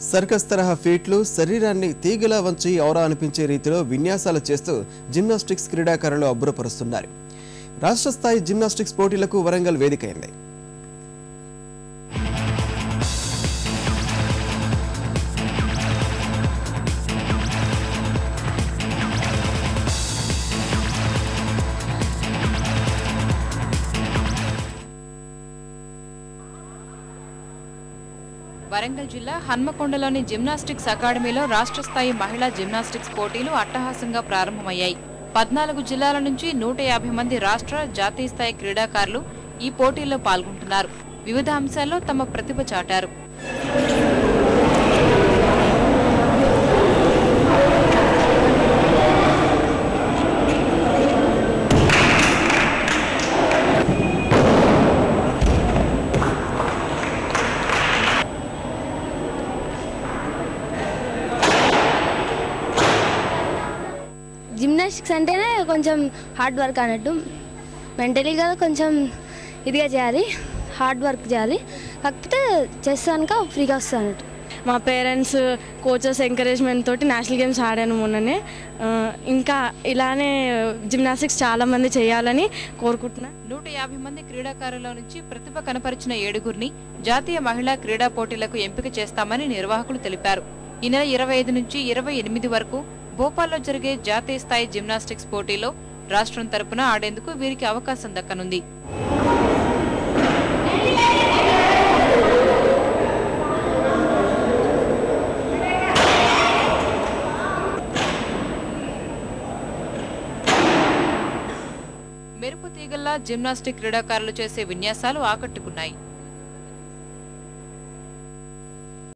Circus తరహా ఫీట్లు శరీరాన్ని తీగలా వంచి ఔరా అనిపించే రీతిలో విన్యాసాలు చేస్తూ జిమ్నాస్టిక్స్ క్రీడాకారులు అబ్బురపరుస్తున్నారు. రాష్ట్ర స్థాయి జిమ్నాస్టిక్స్ పోటీలకు వరంగల్ వేదికైంది. వరంగల్ జిల్లా హన్మకొండలోని జిమ్నాస్టిక్స్ అకాడమీలో రాష్ట్ర స్థాయి మహిళా జిమ్నాస్టిక్స్ పోటీలు అట్టహాసంగా ప్రారంభమయ్యాయి. 14 జిల్లాల నుంచి 150 మంది రాష్ట్ర, జాతీయ స్థాయి క్రీడాకారులు ఈ పోటీల్లో పాల్గొంటున్నారు. వివిధ అంశాల్లో తమ ప్రతిభ చాటారు. జిమ్నాస్టిక్స్ అంటేనే కొంచెం హార్డ్ వర్క్ అన్నట్టు. మెంటలీగా కొంచెం ఇదిగా చేయాలి, హార్డ్ వర్క్ చేయాలి. కాకపోతే చేస్తాక ఫ్రీగా వస్తుంది అన్నట్టు. మా పేరెంట్స్, కోచెస్ ఎంకరేజ్మెంట్ తోటి నేషనల్ గేమ్స్ ఆడాను మొన్ననే. ఇంకా ఇలానే జిమ్నాస్టిక్స్ చాలా మంది చేయాలని కోరుకుంటున్నా. 150 మంది క్రీడాకారుల నుంచి ప్రతిభ కనపరిచిన 7గురిని జాతీయ మహిళా క్రీడా పోటీలకు ఎంపిక చేస్తామని నిర్వాహకులు తెలిపారు. ఈ నెల 25 నుంచి 28 వరకు భోపాల్లో జరిగే జాతీయ స్థాయి జిమ్నాస్టిక్స్ పోటీలో రాష్ట్రం తరపున ఆడేందుకు వీరికి అవకాశం దక్కనుంది. మెరుపు తీగల్లా జిమ్నాస్టిక్ క్రీడాకారులు చేసే విన్యాసాలు ఆకట్టుకున్నాయి.